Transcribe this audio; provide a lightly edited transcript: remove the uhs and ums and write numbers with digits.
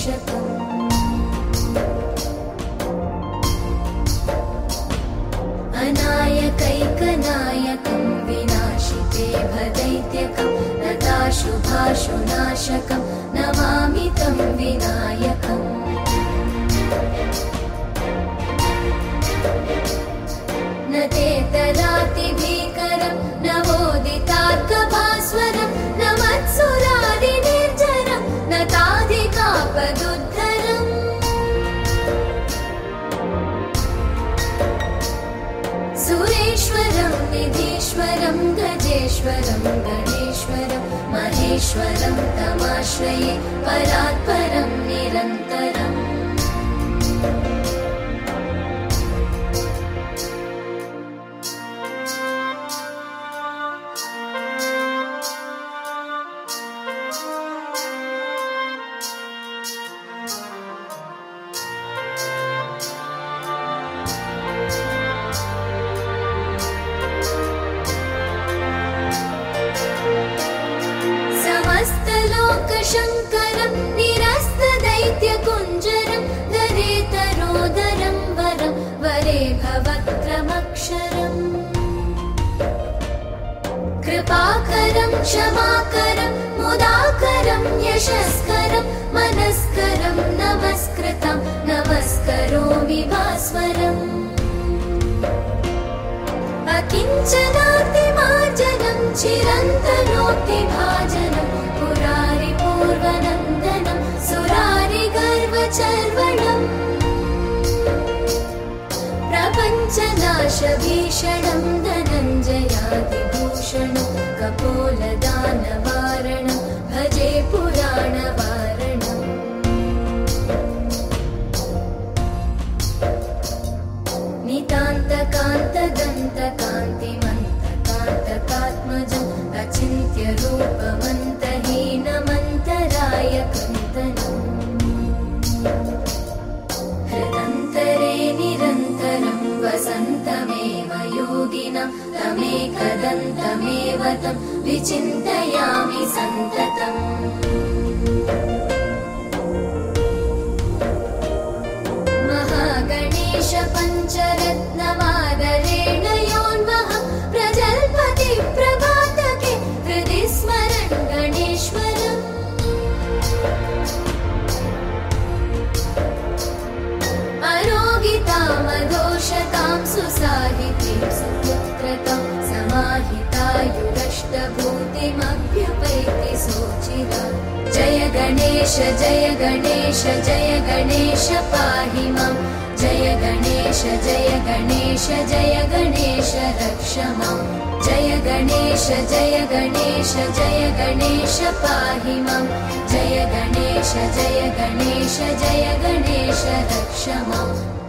मोक्षकम् अनायकैकनायकं विनाशिते भदैत्यकं नताशुभाशुनाशकं नमामि तं विनायकम् न ते तरातिभीकरं नवोदितार्कभास्वरं न मत्सुरादिनिर्जरं न ताधिकापदुद्धरम् सुरेश्वरं निधीश्वरं गजेश्वरं गणेश्वरं महेश्वरं तमाश्रये परात्परं निरन्तरम् शङ्करं निरस्तदैत्यकुञ्जरं धरेतरोदरं वरं वरे भवक्रमक्षरम् कृपाकरं क्षमाकरं मुदाकरं यशस्करं मनस्करं नमस्कृतं नमस्करोमि भास्वरम् अकिञ्चनातिमार्जनं चिरन्तनोक्तिभाजनं पुरारिपूर्वनन्दनं सुरारिगर्वचर्वणम् प्रपञ्चनाशभीषणं धनञ्जयादिभूषणं कपोलदानवारणं भजे पुराणवारणम् नितान्तकान्तदन्तकान्तिमन्तकान्तकात्मजम् अचिन्त्यरूपमन्तहीनमन्तरायकन्तनम् हृदन्तरे निरन्तरं वसन्तमेव योगिनं तमेकदन्तमेव तं विचिन्तयामि सन्ततम् महागणेश पञ्चरत्नमादरेण योन्वहं प्रजल्पति प्रभातके हृदि स्मरन् गणेश्वरम् अरोगितामघोषतां सुसाहितीं सुपुत्रतां समाहितायुरष्टभूतिमभ्युपैति सोचिरा जय गणेश जय गणेश जय गणेश पाहि मां जय गणेश जय गणेश जय गणेश रक्ष मां जय गणेश जय गणेश जय गणेश पाहि मां जय गणेश जय गणेश जय गणेश रक्ष माम्।